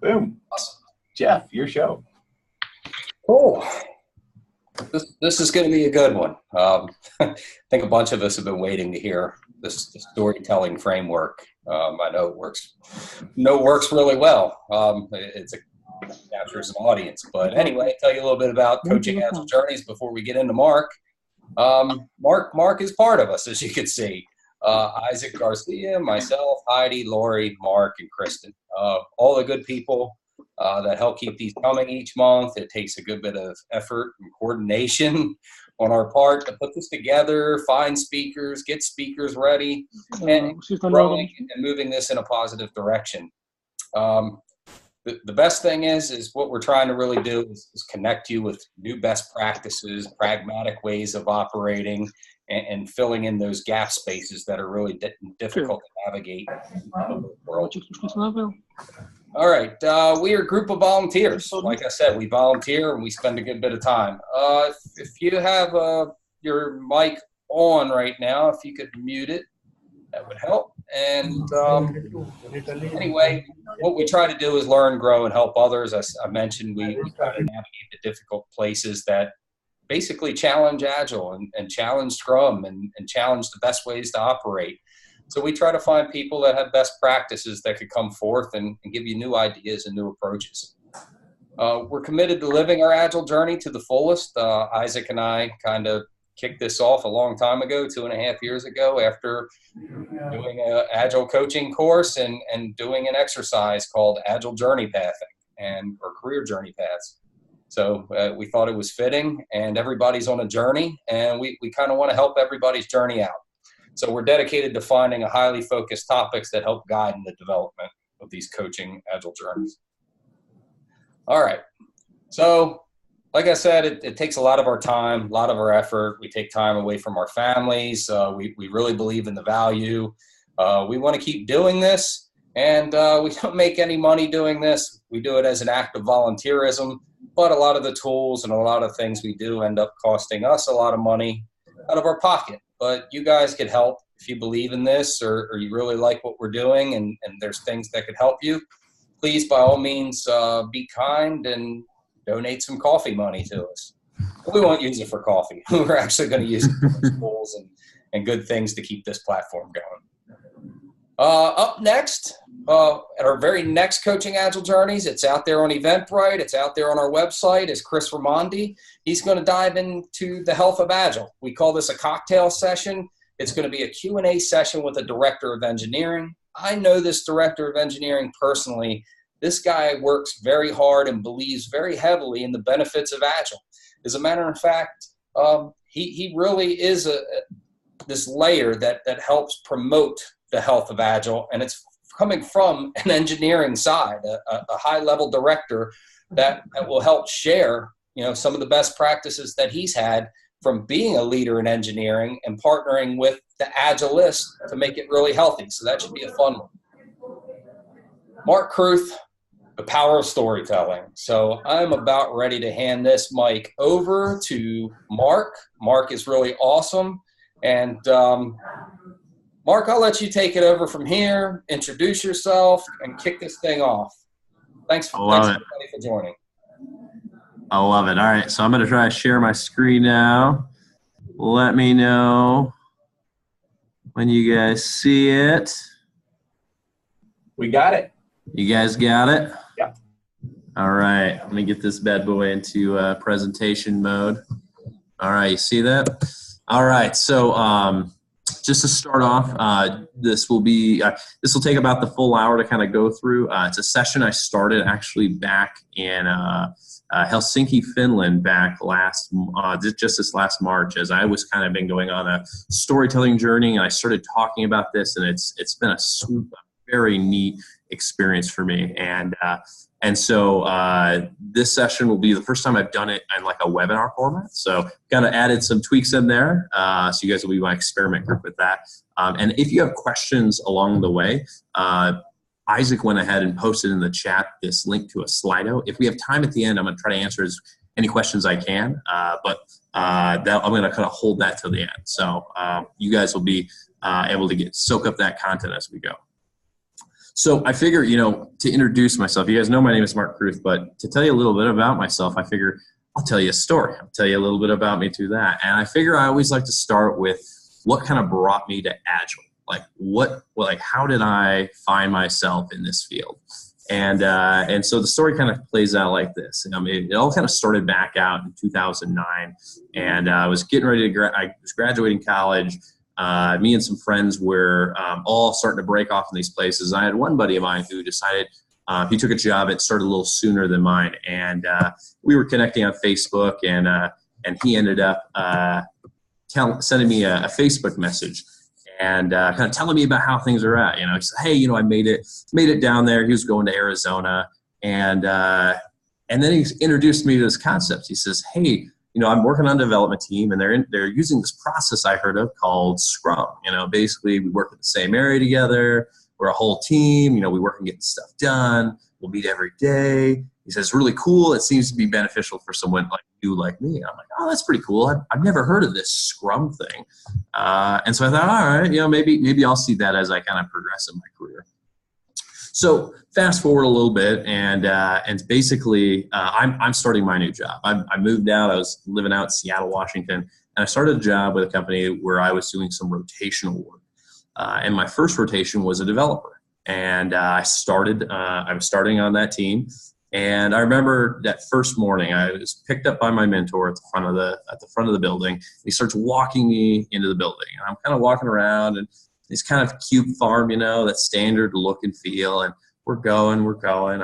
Boom. Awesome. Jeff, your show. Cool. This is going to be a good one. I think a bunch of us have been waiting to hear this storytelling framework. I know it works. Works really well. It captures an audience. But anyway, tell you a little bit about Coaching Agile Journeys before we get into Mark. Mark is part of us, as you can see. Isaac Garcia, myself, Heidi, Lori, Mark, and Kristen. All the good people that help keep these coming each month. It takes a good bit of effort and coordination on our part to put this together, find speakers, get speakers ready, and growing and moving this in a positive direction. The best thing is what we're trying to really do is connect you with new best practices, pragmatic ways of operating, and filling in those gap spaces that are really difficult to navigate in the world. All right, we are a group of volunteers. Like I said, we volunteer and we spend a good bit of time. If you have your mic on right now, if you could mute it, that would help. And anyway, what we try to do is learn, grow, and help others. I mentioned we try to navigate the difficult places that basically challenge Agile and challenge Scrum and challenge the best ways to operate. So we try to find people that have best practices that could come forth and give you new ideas and new approaches. We're committed to living our Agile journey to the fullest. Isaac and I kind of kicked this off a long time ago, 2.5 years ago, after doing an Agile coaching course and doing an exercise called Agile Journey Pathing or Career Journey Paths. So we thought it was fitting, and everybody's on a journey, and we kind of want to help everybody's journey out. So we're dedicated to finding a highly focused topics that help guide in the development of these coaching Agile journeys. All right. So like I said, it takes a lot of our time, a lot of our effort. We take time away from our families. We really believe in the value. We want to keep doing this, and we don't make any money doing this. We do it as an act of volunteerism, but a lot of the tools and a lot of things we do end up costing us a lot of money out of our pocket. But you guys could help if you believe in this or you really like what we're doing and there's things that could help you. Please, by all means, be kind and donate some coffee money to us. But we won't use it for coffee. We're actually going to use it for tools and good things to keep this platform going. Up next, at our very next Coaching Agile Journeys, it's out there on Eventbrite, it's out there on our website, is Chris Ramondi. He's going to dive into the health of Agile. We call this a cocktail session. It's going to be a Q&A session with a director of engineering. I know this director of engineering personally. This guy works very hard and believes very heavily in the benefits of Agile. As a matter of fact, he really is this layer that helps promote the health of Agile, and it's coming from an engineering side, a high-level director that will help share, some of the best practices that he's had from being a leader in engineering and partnering with the Agilists to make it really healthy. So that should be a fun one. Mark Cruth, the power of storytelling. So I'm about ready to hand this mic over to Mark. Mark is really awesome. And Mark, I'll let you take it over from here, introduce yourself, and kick this thing off. Thanks everybody for joining. I love it. All right, so I'm going to try to share my screen now. Let me know when you guys see it. We got it. You guys got it? Yeah. All right, let me get this bad boy into presentation mode. All right, you see that? All right, so just to start off, this will take about the full hour to kind of go through. It's a session I started actually back in Helsinki, Finland, back just this last March, as I was kind of been going on a storytelling journey, and I started talking about this, and it's been a very neat experience for me, and so this session will be the first time I've done it in like a webinar format. So kind of added some tweaks in there. So you guys will be my experiment group with that. And if you have questions along the way, Isaac went ahead and posted in the chat this link to a Slido. If we have time at the end, I'm going to try to answer any questions I can. But I'm going to kind of hold that till the end. So you guys will be able to soak up that content as we go. So I figure, to introduce myself, you guys know my name is Mark Cruth, but to tell you a little bit about myself, I figure I'll tell you a story. I'll tell you a little bit about me through that. And I figure I always like to start with what kind of brought me to Agile. How did I find myself in this field? And so the story kind of plays out like this. It all kind of started back out in 2009, and I was getting ready to I was graduating college. Me and some friends were all starting to break off in these places. I had one buddy of mine who decided he took a job that started a little sooner than mine, and we were connecting on Facebook, and he ended up sending me a Facebook message and kind of telling me about how things are at. He said, "Hey, I made it down there." He was going to Arizona, and then he introduced me to this concept. He says, "Hey, I'm working on a development team, and they're using this process I heard of called Scrum. Basically we work in the same area together. We're a whole team. We work on getting stuff done. We'll meet every day." He says, "It's really cool. It seems to be beneficial for someone like you, like me." I'm like, "Oh, that's pretty cool. I've never heard of this Scrum thing." And so I thought, all right, maybe I'll see that as I kind of progress in my career. So fast forward a little bit, and basically, I'm starting my new job. I moved out. I was living out in Seattle, Washington, and I started a job with a company where I was doing some rotational work. And my first rotation was a developer, and I was starting on that team. And I remember that first morning, I was picked up by my mentor at the front of the building. He starts walking me into the building, and I'm kind of walking around, and it's kind of cube farm, that standard look and feel. And we're going. I'm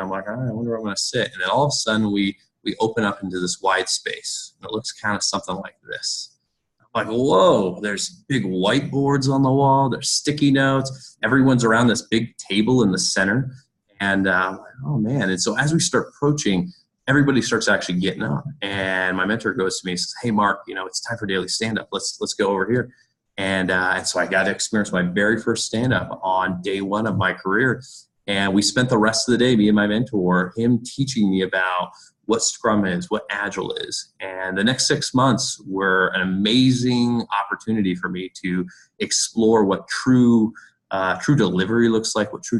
like, all right, I wonder where I'm going to sit. And then all of a sudden, we open up into this wide space, and it looks kind of something like this. I'm like, whoa! There's big whiteboards on the wall. There's sticky notes. Everyone's around this big table in the center. And I'm like, oh man. And so as we start approaching, everybody starts actually getting up. And my mentor goes to me and says, "Hey, Mark, it's time for daily stand-up. Let's go over here." And so I got to experience my very first stand-up on day one of my career. And we spent the rest of the day, me and my mentor, him teaching me about what Scrum is, what Agile is. And the next 6 months were an amazing opportunity for me to explore what true delivery looks like, what true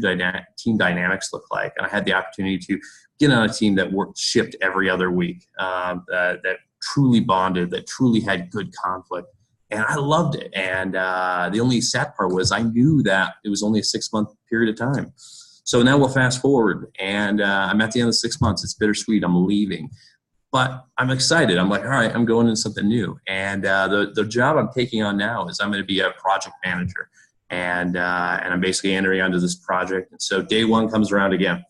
team dynamics look like. And I had the opportunity to get on a team that shipped every other week, that truly bonded, that truly had good conflict. And I loved it. And the only sad part was I knew that it was only a 6-month period of time. So now we'll fast forward, and I'm at the end of the 6 months. It's bittersweet. I'm leaving. But I'm excited. I'm like, all right, I'm going into something new. And the job I'm taking on now is I'm going to be a project manager. And I'm basically entering onto this project. And so day one comes around again.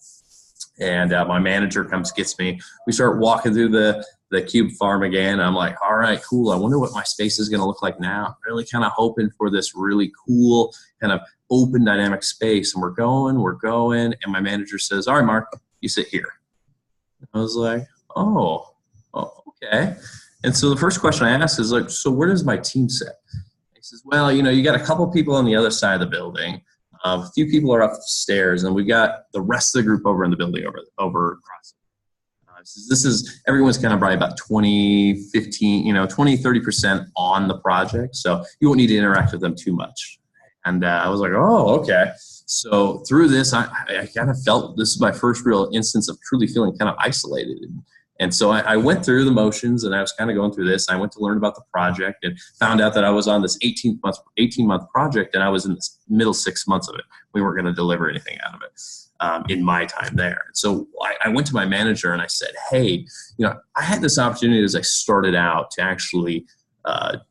And my manager gets me. We start walking through the cube farm again. I'm like, all right, cool. I wonder what my space is going to look like now. I'm really kind of hoping for this really cool kind of open dynamic space. And we're going. And my manager says, "All right, Mark, you sit here." I was like, oh, okay. And so the first question I asked is like, so where does my team sit? He says, "Well, you got a couple people on the other side of the building. A few people are up the stairs, and we got the rest of the group over in the building over across." Everyone's kind of probably about 20, 30% on the project. So you won't need to interact with them too much. And I was like, oh, okay. So through this, I kind of felt this is my first real instance of truly feeling kind of isolated. And so I went through the motions, and I was kind of going through this. I went to learn about the project and found out that I was on this 18-month project, and I was in the middle 6 months of it. We weren't going to deliver anything out of it in my time there. So I went to my manager and I said, "Hey, I had this opportunity as I started out to actually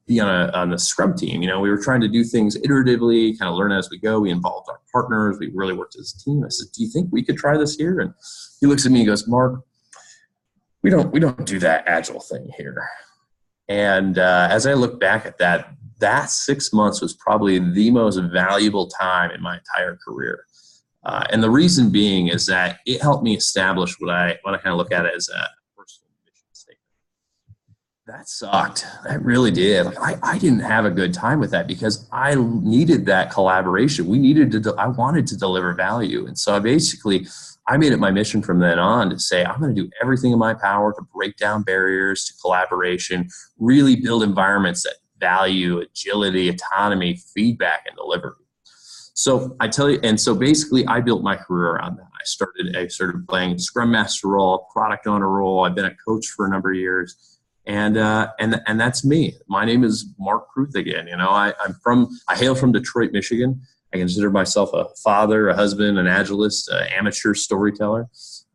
be on the Scrum team. We were trying to do things iteratively, kind of learn as we go. We involved our partners. We really worked as a team." I said, "Do you think we could try this here?" And he looks at me and goes, "Mark, we don't do that Agile thing here." And as I look back at that 6 months was probably the most valuable time in my entire career. And the reason being is that it helped me establish what I kind of look at as a personal mission statement. That sucked. That really did. I didn't have a good time with that because I needed that collaboration. I wanted to deliver value. And so I made it my mission from then on to say, I'm going to do everything in my power to break down barriers to collaboration, really build environments that value agility, autonomy, feedback, and delivery. So I tell you, and so basically I built my career around that. I started playing Scrum Master role, product owner role. I've been a coach for a number of years. And that's me. My name is Mark Cruth again. You know, I hail from Detroit, Michigan. I consider myself a father, a husband, an agilist, an amateur storyteller.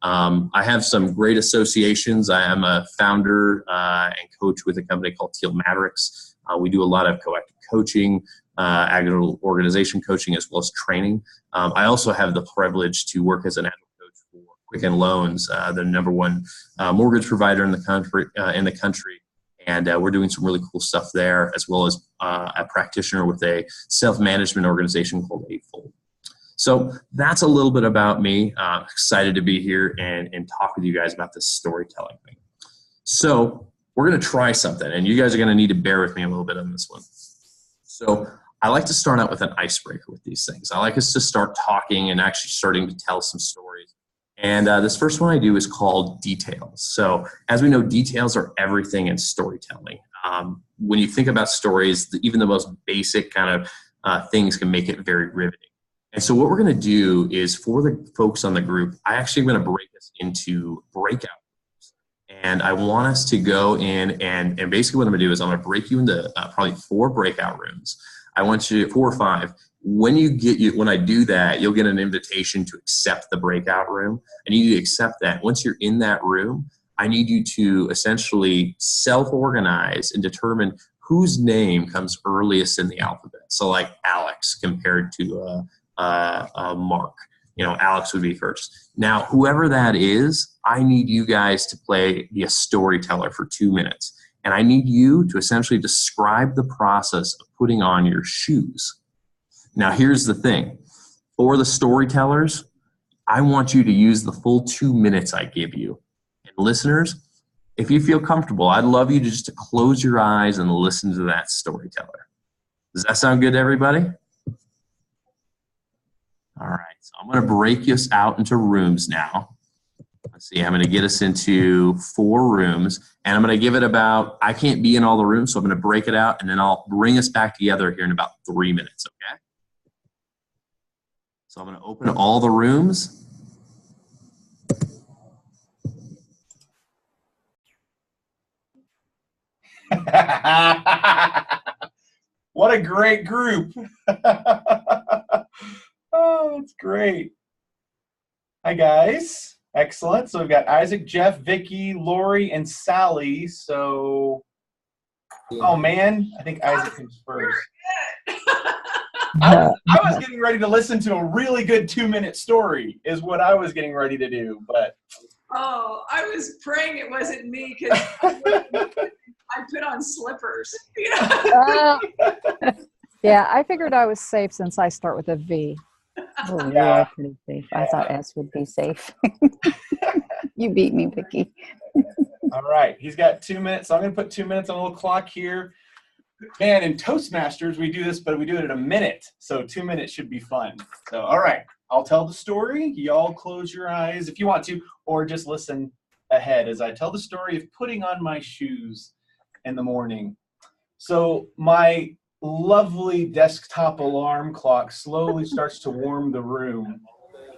I have some great associations. I am a founder and coach with a company called Teal Mavericks. We do a lot of collective coaching, agile organization coaching, as well as training. I also have the privilege to work as an agile coach for Quicken Loans, the number one mortgage provider in the country. And we're doing some really cool stuff there, as well as a practitioner with a self-management organization called Eightfold. So that's a little bit about me. Excited to be here and talk with you guys about this storytelling thing. So we're going to try something, and you guys are going to need to bear with me a little bit on this one. So I like to start out with an icebreaker with these things. I like us to start talking and actually starting to tell some stories. And this first one I do is called details. So as we know, details are everything in storytelling. When you think about stories, even the most basic kind of things can make it very riveting. And so what we're going to do is, for the folks on the group, I actually am going to break this into breakout rooms. And I want us to go in and basically what I'm going to do is I'm going to break you into probably 4 breakout rooms. I want you 4 or 5. When I do that, you'll get an invitation to accept the breakout room. I need you to accept that. Once you're in that room, I need you to essentially self-organize and determine whose name comes earliest in the alphabet. So like Alex compared to Mark. You know, Alex would be first. Now, whoever that is, I need you guys to be a storyteller for 2 minutes. And I need you to essentially describe the process of putting on your shoes. Now, here's the thing. For the storytellers, I want you to use the full 2 minutes I give you. And listeners, if you feel comfortable, I'd love you to close your eyes and listen to that storyteller. Does that sound good to everybody? All right, so I'm going to break us out into rooms now. Let's see, I'm going to get us into 4 rooms, and I'm going to give it I can't be in all the rooms, so I'm going to break it out, and then I'll bring us back together here in about 3 minutes, okay? So I'm going to open all the rooms. What a great group. Oh, that's great. Hi, guys. Excellent. So we've got Isaac, Jeff, Vicky, Lori, and Sally. So, oh man, I think Isaac comes first. I was getting ready to listen to a really good 2-minute story is what I was getting ready to do, but. Oh, I was praying it wasn't me because I put on slippers. Yeah, I figured I was safe since I start with a V. Oh, you Yeah. are pretty safe. I thought S would be safe. You beat me, Vicky. All right, he's got 2 minutes. So I'm going to put 2 minutes on a little clock here. Man, in Toastmasters, we do this, but we do it at a minute. So 2 minutes should be fun. So, all right, I'll tell the story. Y'all close your eyes if you want to, or just listen ahead as I tell the story of putting on my shoes in the morning. So my lovely desktop alarm clock slowly starts to warm the room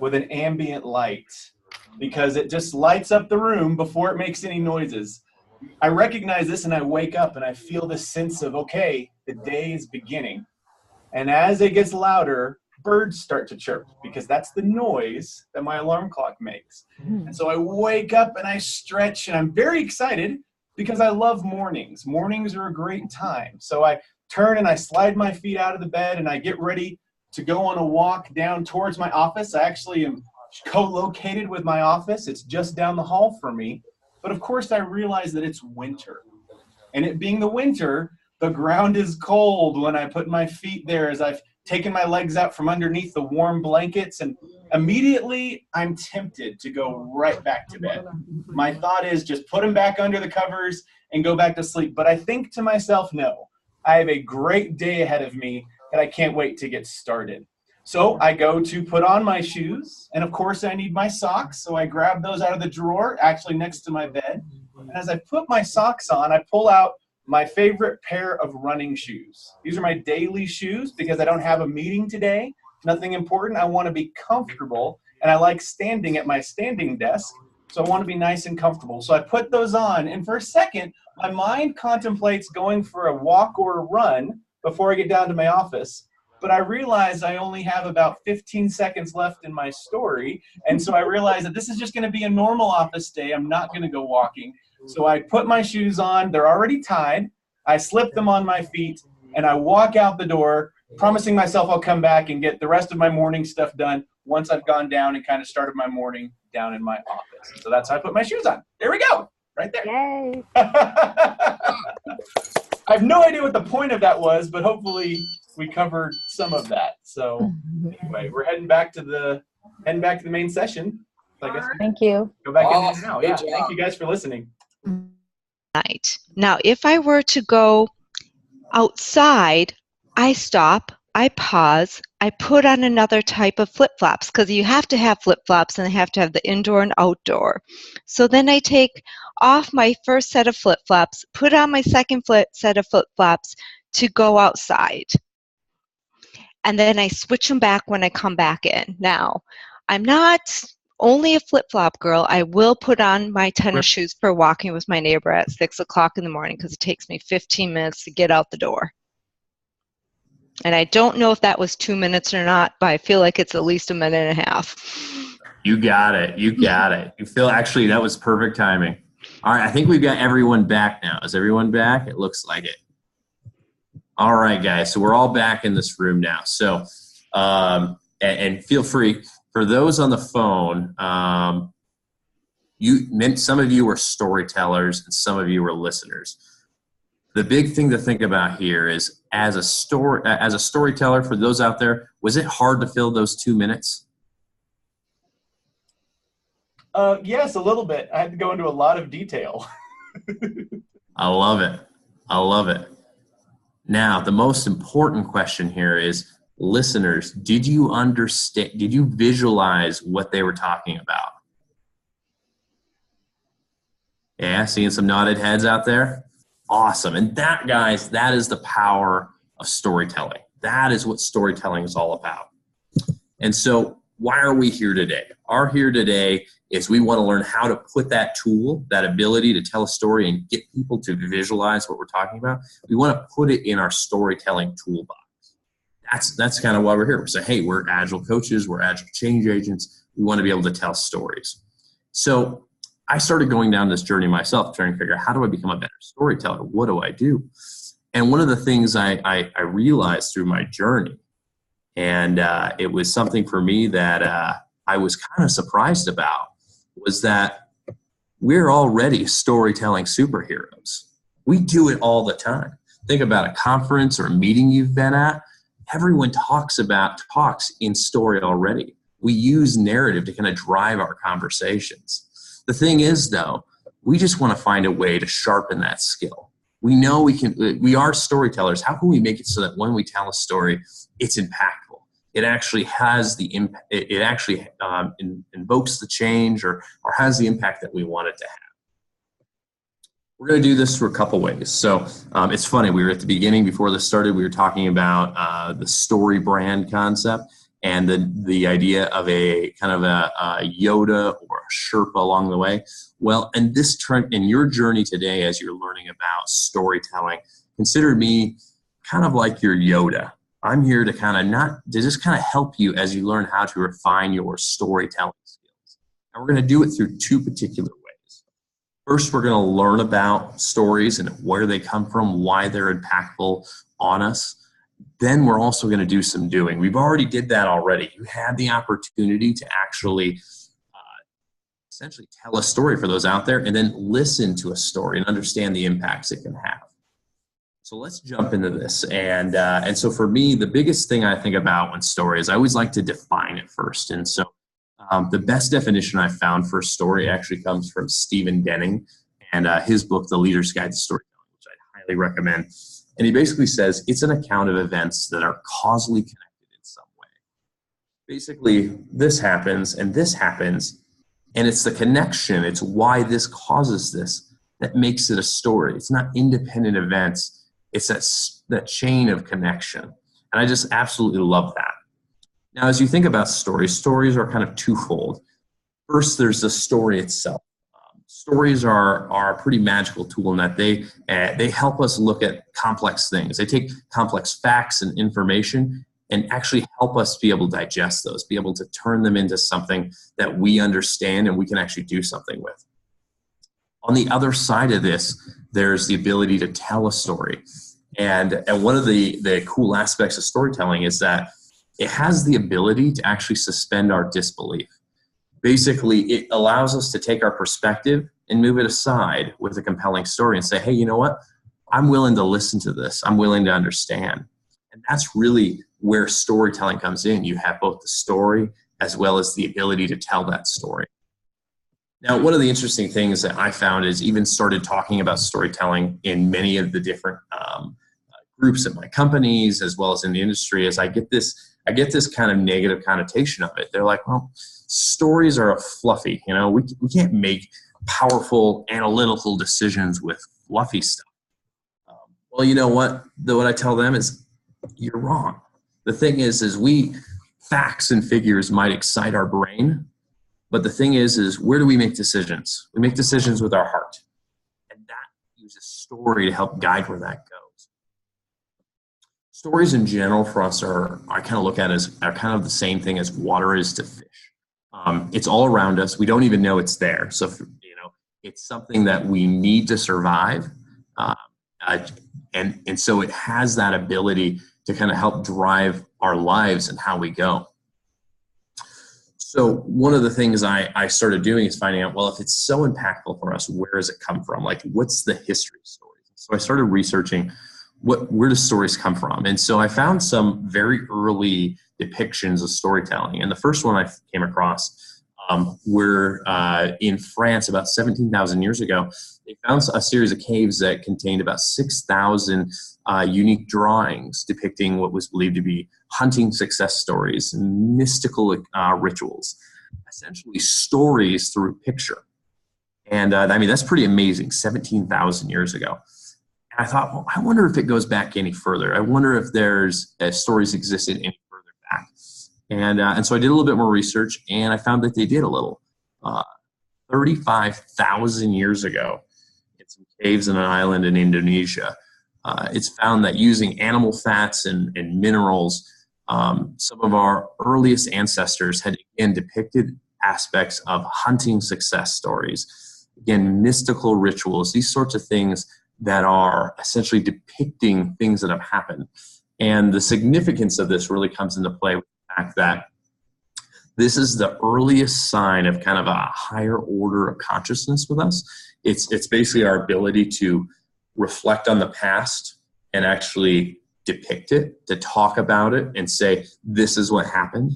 with an ambient light because it just lights up the room before it makes any noises. I recognize this and I wake up and I feel this sense of, okay, the day is beginning. And as it gets louder, birds start to chirp because that's the noise that my alarm clock makes. And so I wake up and I stretch and I'm very excited because I love mornings. Mornings are a great time. So I turn and I slide my feet out of the bed and I get ready to go on a walk down towards my office. I actually am co-located with my office. It's just down the hall from me. But of course, I realize that it's winter. And it being the winter, the ground is cold when I put my feet there as I've taken my legs out from underneath the warm blankets. And immediately, I'm tempted to go right back to bed. My thought is just put them back under the covers and go back to sleep. But I think to myself, no, I have a great day ahead of me that I can't wait to get started. So I go to put on my shoes, and of course I need my socks, so I grab those out of the drawer, actually next to my bed. And as I put my socks on, I pull out my favorite pair of running shoes. These are my daily shoes because I don't have a meeting today, nothing important. I want to be comfortable, and I like standing at my standing desk, so I want to be nice and comfortable. So I put those on, and for a second, my mind contemplates going for a walk or a run before I get down to my office. But I realize I only have about 15 seconds left in my story, and so I realize that this is just going to be a normal office day. I'm not going to go walking. So I put my shoes on. They're already tied. I slip them on my feet, and I walk out the door, promising myself I'll come back and get the rest of my morning stuff done once I've gone down and kind of started my morning down in my office. So that's how I put my shoes on. There we go. Right there. Yay. I have no idea what the point of that was, but hopefully we covered some of that. So anyway, we're heading back to the main session. So I guess we Thank you. go back in Awesome. there now. Good Yeah. job. Thank you guys for listening. Night. Now, if I were to go outside, I stop, I pause, I put on another type of flip-flops because you have to have flip-flops and they have to have the indoor and outdoor. So then I take off my first set of flip-flops, put on my second set of flip-flops to go outside. And then I switch them back when I come back in. Now, I'm not only a flip-flop girl. I will put on my tennis shoes for walking with my neighbor at 6 o'clock in the morning because it takes me 15 minutes to get out the door. And I don't know if that was 2 minutes or not, but I feel like it's at least a minute and a half. You got it. You got it. You feel actually that was perfect timing. All right. I think we've got everyone back now. Is everyone back? It looks like it. All right, guys. So we're all back in this room now. So, and feel free for those on the phone. Some of you were storytellers and some of you were listeners. The big thing to think about here is as a storyteller, for those out there, was it hard to fill those 2 minutes? Yes, a little bit. I had to go into a lot of detail. I love it. I love it. Now, the most important question here is, listeners, did you understand, did you visualize what they were talking about? Yeah, seeing some nodded heads out there? Awesome. And that, guys, that is the power of storytelling. That is what storytelling is all about. And so why are we here today? Our here today is we want to learn how to put that tool, that ability to tell a story and get people to visualize what we're talking about. We want to put it in our storytelling toolbox. That's kind of why we're here. We say, hey, we're agile coaches, we're agile change agents. We want to be able to tell stories. So I started going down this journey myself, trying to figure out how do I become a better storyteller? What do I do? And one of the things I realized through my journey, and it was something for me that I was kind of surprised about, was that we're already storytelling superheroes. We do it all the time. Think about a conference or a meeting you've been at. Everyone talks in story already. We use narrative to kind of drive our conversations. The thing is, though, we just want to find a way to sharpen that skill. We know we are storytellers. How can we make it so that when we tell a story, it's impactful? It actually has the impact. It actually invokes the change or has the impact that we want it to have. We're going to do this through a couple ways. So it's funny. We were at the beginning before this started. We were talking about the story brand concept and the idea of a kind of a Yoda or a Sherpa along the way. Well, and this turn in your journey today, as you're learning about storytelling, consider me kind of like your Yoda. I'm here to just help you as you learn how to refine your storytelling skills. And we're going to do it through two particular ways. First, we're going to learn about stories and where they come from, why they're impactful on us. Then we're also going to do some doing. We've already did that already. You had the opportunity to actually essentially tell a story for those out there and then listen to a story and understand the impacts it can have. So let's jump into this. And so for me, the biggest thing I think about when story is I always like to define it first. And so the best definition I found for a story actually comes from Stephen Denning and his book, The Leader's Guide to Storytelling, which I highly recommend. And he basically says it's an account of events that are causally connected in some way. Basically, this happens, and it's the connection, it's why this causes this that makes it a story. It's not independent events, it's that chain of connection. And I just absolutely love that. Now, as you think about stories, stories are kind of twofold. First, there's the story itself. Stories are a pretty magical tool in that they help us look at complex things. They take complex facts and information and actually help us be able to digest those, be able to turn them into something that we understand and we can actually do something with. On the other side of this, there's the ability to tell a story. And one of the cool aspects of storytelling is that it has the ability to actually suspend our disbelief. Basically, it allows us to take our perspective and move it aside with a compelling story and say, hey, you know what? I'm willing to listen to this. I'm willing to understand. And that's really where storytelling comes in. You have both the story as well as the ability to tell that story. Now, one of the interesting things that I found is even started talking about storytelling in many of the different groups at my companies as well as in the industry is I get this kind of negative connotation of it. They're like, well, stories are fluffy. You know, we can't make powerful analytical decisions with fluffy stuff. Well, you know what? What I tell them is you're wrong. The thing is facts and figures might excite our brain, but the thing is where do we make decisions? We make decisions with our heart. And that uses story to help guide where that goes. Stories in general for us I kind of look at as are kind of the same thing as water is to fish. It's all around us. We don't even know it's there. So, it's something that we need to survive. And so it has that ability to kind of help drive our lives and how we go. So one of the things I started doing is finding out, well, if it's so impactful for us, where does it come from? Like, what's the history of stories? So I started researching where do stories come from? And so I found some very early depictions of storytelling. And the first one I came across were in France about 17,000 years ago. They found a series of caves that contained about 6,000 unique drawings depicting what was believed to be hunting success stories and mystical rituals, essentially stories through picture. And I mean, that's pretty amazing, 17,000 years ago. And I thought, well, I wonder if it goes back any further. I wonder if there's stories existed any further back. And so I did a little bit more research, and I found that they did a little. 35,000 years ago, in some caves in an island in Indonesia, it's found that using animal fats and minerals, some of our earliest ancestors had again depicted aspects of hunting success stories, again, mystical rituals, these sorts of things that are essentially depicting things that have happened. And the significance of this really comes into play with the fact that this is the earliest sign of kind of a higher order of consciousness with us. It's basically our ability to reflect on the past and actually depict it, to talk about it and say, this is what happened.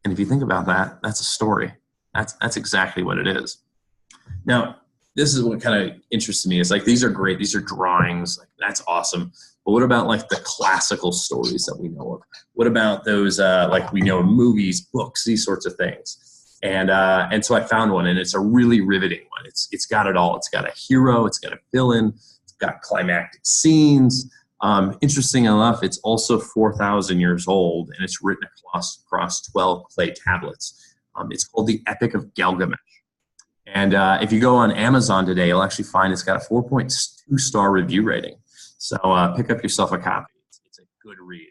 And if you think about that, that's a story. That's exactly what it is. Now, this is what kind of interested me. It's like, these are great. These are drawings. Like, that's awesome. But what about like the classical stories that we know of? What about those, like we know, movies, books, these sorts of things? And so I found one, and it's a really riveting one. It's got it all. It's got a hero. It's got a villain. It's got climactic scenes. Interesting enough, it's also 4,000 years old, and it's written across 12 clay tablets. It's called the Epic of Gilgamesh. And if you go on Amazon today, you'll actually find it's got a 4.2 star review rating. So pick up yourself a copy. It's a good read.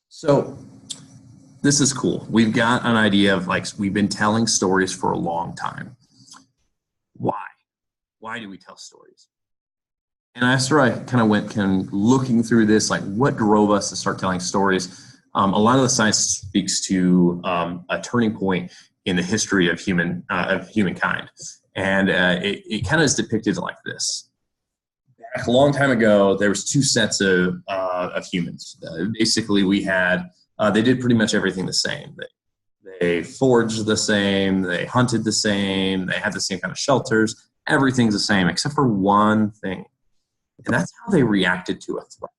So this is cool. We've got an idea of, like, we've been telling stories for a long time. Why? Why do we tell stories? And after I kind of went looking through this, like, what drove us to start telling stories? A lot of the science speaks to a turning point in the history of humankind, and it kind of is depicted like this. Back a long time ago, there was two sets of humans. Basically, we had they did pretty much everything the same. They foraged the same, they hunted the same, they had the same kind of shelters. Everything's the same except for one thing, and that's how they reacted to a threat.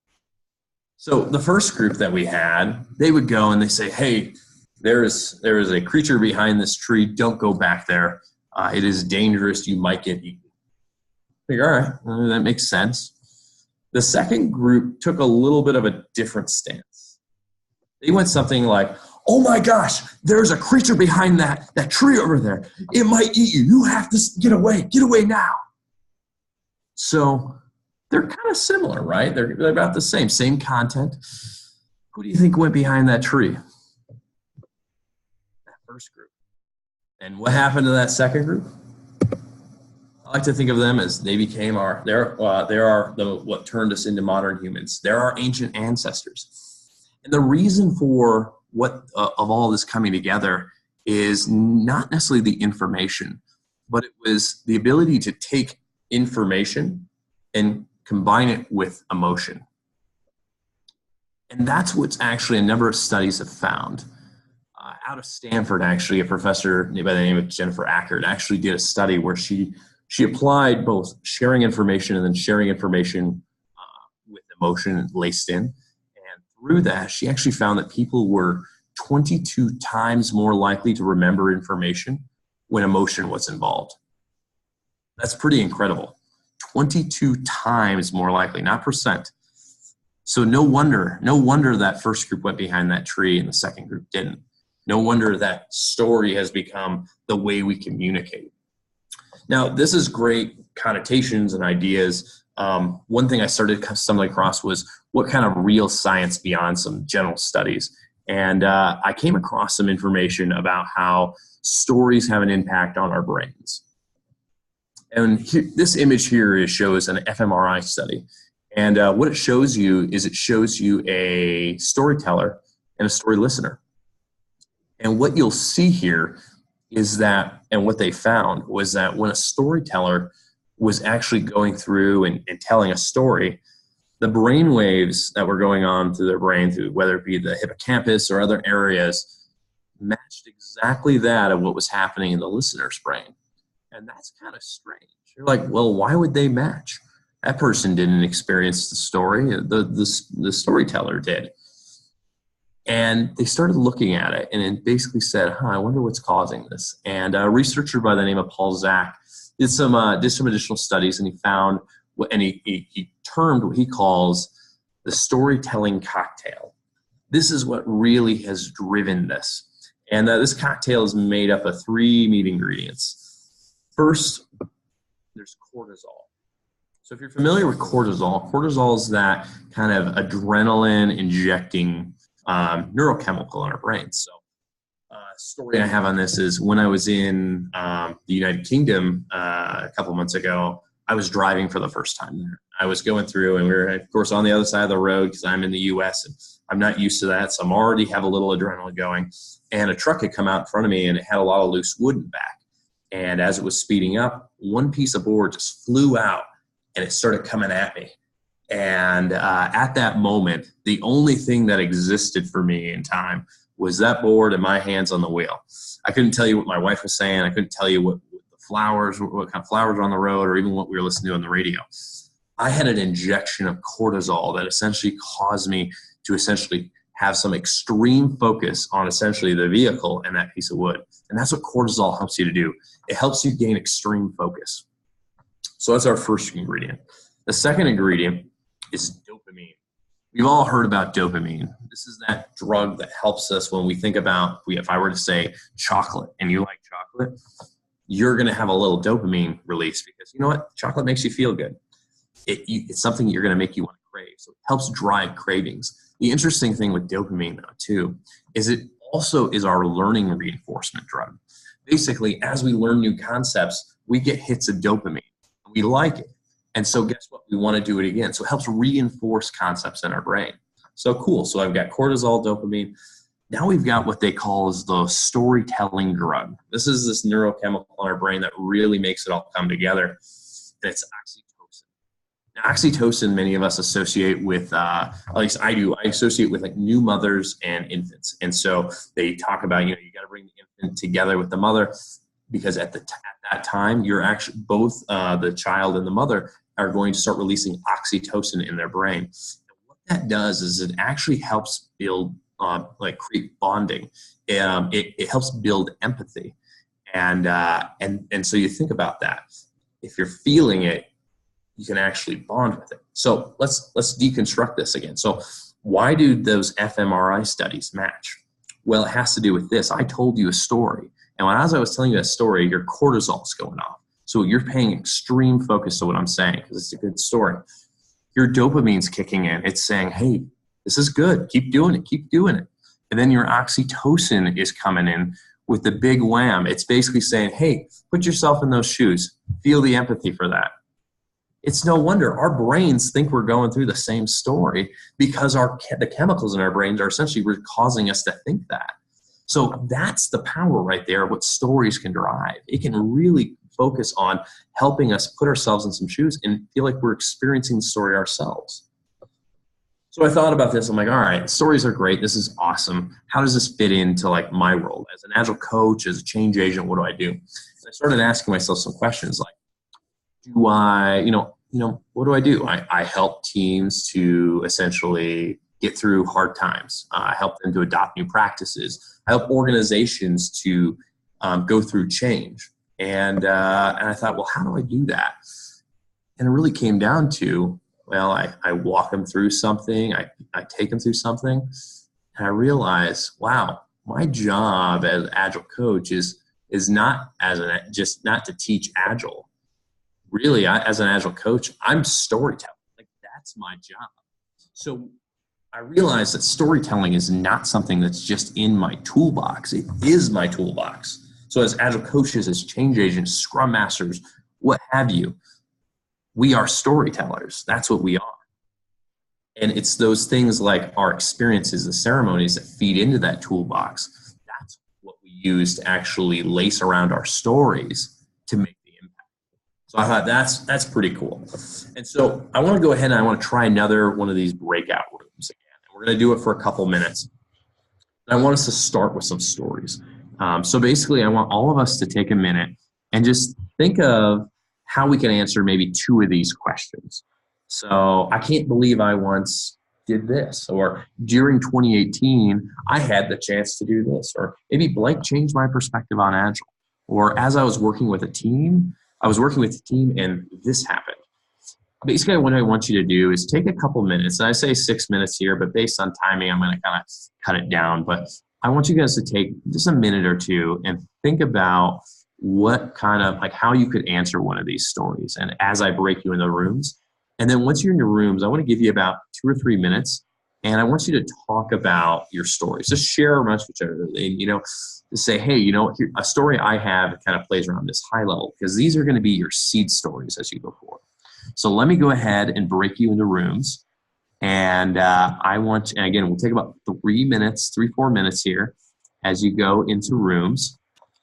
So the first group that we had, they would go and they say, "Hey, there is a creature behind this tree. Don't go back there. It is dangerous. You might get eaten." Like, all right, that makes sense. The second group took a little bit of a different stance. They went something like, oh my gosh, there's a creature behind that tree over there. It might eat you. You have to get away now. So they're kind of similar, right? They're about the same content. Who do you think went behind that tree? That first group. And what happened to that second group? I like to think of them as they became what turned us into modern humans. They're our ancient ancestors. And the reason for what of all this coming together is not necessarily the information, but it was the ability to take information and combine it with emotion. And that's what's actually a number of studies have found. Out of Stanford, actually, a professor by the name of Jennifer Ackert actually did a study where she applied both sharing information and then sharing information with emotion laced in. And through that, she actually found that people were 22 times more likely to remember information when emotion was involved. That's pretty incredible. 22 times more likely, not percent. So no wonder that first group went behind that tree and the second group didn't. No wonder that story has become the way we communicate. Now, this is great connotations and ideas. One thing I started stumbling across was what kind of real science beyond some general studies. And I came across some information about how stories have an impact on our brains. And this image here shows an fMRI study. And what it shows you is it shows you a storyteller and a story listener. And what you'll see here is that, and what they found was that when a storyteller was actually going through and telling a story, the brain waves that were going on through their brain, through whether it be the hippocampus or other areas, matched exactly that of what was happening in the listener's brain. And that's kind of strange. You're like, well, why would they match? That person didn't experience the story. The storyteller did. And they started looking at it and it basically said, I wonder what's causing this. And a researcher by the name of Paul Zak did some additional studies, and he found he termed what he calls the storytelling cocktail. This is what really has driven this. And this cocktail is made up of 3 main ingredients. First, there's cortisol. So if you're familiar with cortisol is that kind of adrenaline injecting neurochemical in our brains. So story I have on this is when I was in the United Kingdom a couple months ago, I was driving for the first time there. I was going through, and we were, of course, on the other side of the road because I'm in the U.S. and I'm not used to that, so I'm already have a little adrenaline going. And a truck had come out in front of me, and it had a lot of loose wood in the back. And as it was speeding up, one piece of board just flew out, and it started coming at me. And at that moment, the only thing that existed for me in time was that board and my hands on the wheel. I couldn't tell you what my wife was saying. I couldn't tell you what kind of flowers were on the road, or even what we were listening to on the radio. I had an injection of cortisol that essentially caused me to essentially have some extreme focus on essentially the vehicle and that piece of wood. And that's what cortisol helps you to do. It helps you gain extreme focus. So that's our first ingredient. The second ingredient is dopamine. We've all heard about dopamine. This is that drug that helps us when we think about, if I were to say chocolate and you like chocolate, you're going to have a little dopamine release because you know what? Chocolate makes you feel good. It's something you're going to make you want to crave. So it helps drive cravings. The interesting thing with dopamine, though, too, is it also is our learning reinforcement drug. Basically, as we learn new concepts, we get hits of dopamine. We like it. And so guess what? We want to do it again. So it helps reinforce concepts in our brain. So cool. So I've got cortisol, dopamine. Now we've got what they call is the storytelling drug. This is this neurochemical in our brain that really makes it all come together. And it's oxytocin. Now, oxytocin, many of us associate with, at least I do, I associate with like new mothers and infants. And so they talk about, you got to bring the infant together with the mother because at that time, you're actually both the child and the mother are going to start releasing oxytocin in their brain. And what that does is it actually helps build, create bonding. It helps build empathy. And so you think about that. If you're feeling it, you can actually bond with it. So let's deconstruct this again. So Why do those fMRI studies match? Well, it has to do with this. I told you a story. And as I was telling you that story, your cortisol's going off. So you're paying extreme focus to what I'm saying because it's a good story. Your dopamine's kicking in. It's saying, hey, this is good. Keep doing it. Keep doing it. And then your oxytocin is coming in with the big wham. It's basically saying, hey, put yourself in those shoes. Feel the empathy for that. It's no wonder our brains think we're going through the same story because the chemicals in our brains are essentially causing us to think that. So that's the power right there of what stories can drive. It can really focus on helping us put ourselves in some shoes and feel like we're experiencing the story ourselves. So I thought about this. I'm like, all right, stories are great. This is awesome. How does this fit into like my role as an agile coach, as a change agent? What do I do? And I started asking myself some questions like, do I, what do I do? I help teams to essentially get through hard times. I help them to adopt new practices. I help organizations to go through change. And I thought, well, how do I do that? And it really came down to, well, I walk them through something. I take them through something. And I realize, wow, my job as agile coach is not not to teach agile. Really, as an agile coach, I'm storytelling. Like that's my job. So I realized that storytelling is not something that's just in my toolbox. It is my toolbox. So as agile coaches, as change agents, scrum masters, what have you, we are storytellers. That's what we are. And it's those things like our experiences, the ceremonies that feed into that toolbox. That's what we use to actually lace around our stories to make the impact. So I thought that's pretty cool. And so I want to go ahead and I want to try another one of these breakout rooms again. And we're going to do it for a couple minutes. And I want us to start with some stories. So basically, I want all of us to take a minute and just think of how we can answer maybe two of these questions. So I can't believe I once did this, or during 2018, I had the chance to do this, or maybe blank changed my perspective on Agile, or as I was working with a team, and this happened. Basically, what I want you to do is take a couple minutes, and I say 6 minutes here, but based on timing, I'm going to kind of cut it down, but I want you guys to take just a minute or two and think about what kind of, like how you could answer one of these stories. And as I break you into rooms, and then once you're in your rooms, I want to give you about 2 or 3 minutes, and I want you to talk about your stories. Just share amongst each other, and, to say, hey, here, a story I have that kind of plays around this high level, because these are going to be your seed stories as you go forward. So let me go ahead and break you into rooms. And and again, we'll take about 4 minutes here as you go into rooms.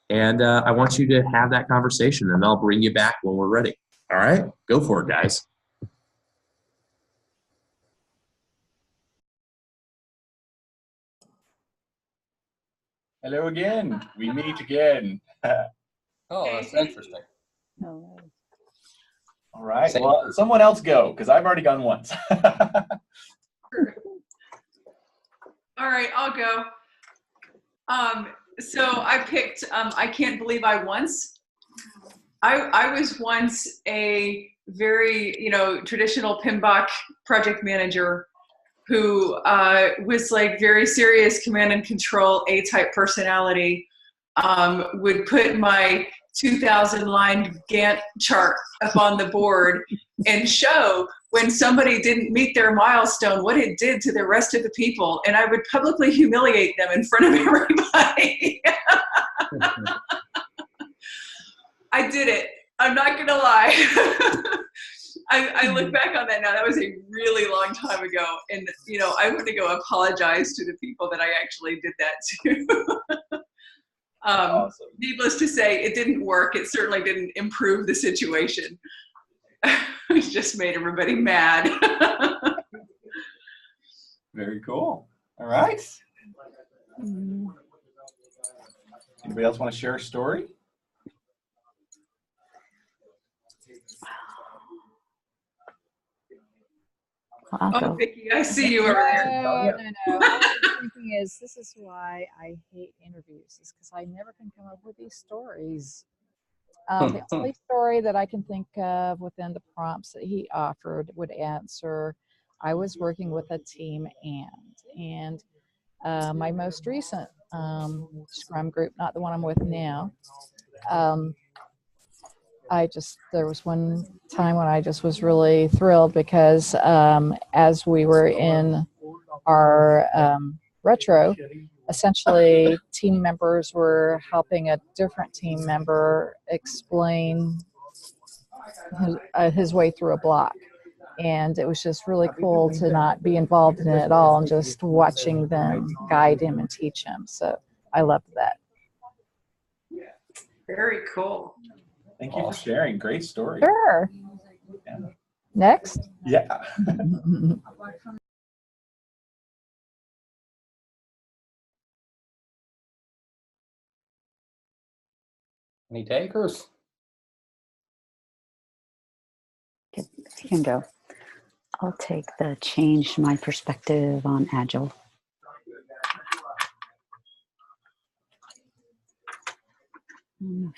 And I want you to have that conversation, and I'll bring you back when we're ready. All right? Go for it, guys. Hello again. We meet again. Oh, that's interesting. Oh, All right. Well, someone else go, because I've already gone once. All right, I'll go. So I picked I Can't Believe I Once. I was once a very, traditional PMBOK project manager who was like very serious command and control, A-type personality, would put my 2,000 line Gantt chart up on the board and show when somebody didn't meet their milestone, what it did to the rest of the people. And I would publicly humiliate them in front of everybody. I did it. I'm not going to lie. I look back on that now. That was a really long time ago. And, I want to go apologize to the people that I actually did that to. Awesome. Needless to say, it didn't work. It certainly didn't improve the situation. It just made everybody mad. Very cool. All right. Anybody else want to share a story? Oh, Vicki, I see you over there. No. What I was thinking is, this is why I hate interviews, is because I never can come up with these stories. The only story that I can think of within the prompts that he offered would answer I was working with a team and my most recent Scrum group, not the one I'm with now, there was one time when I just was really thrilled because as we were in our retro, essentially team members were helping a different team member explain his way through a block. And it was just really cool to not be involved in it at all and just watching them guide him and teach him. So I loved that. Very cool. Thank you for sharing. Great story. Sure. Yeah. Next. Yeah. Any takers? You can go. I'll take the change my perspective on Agile. Can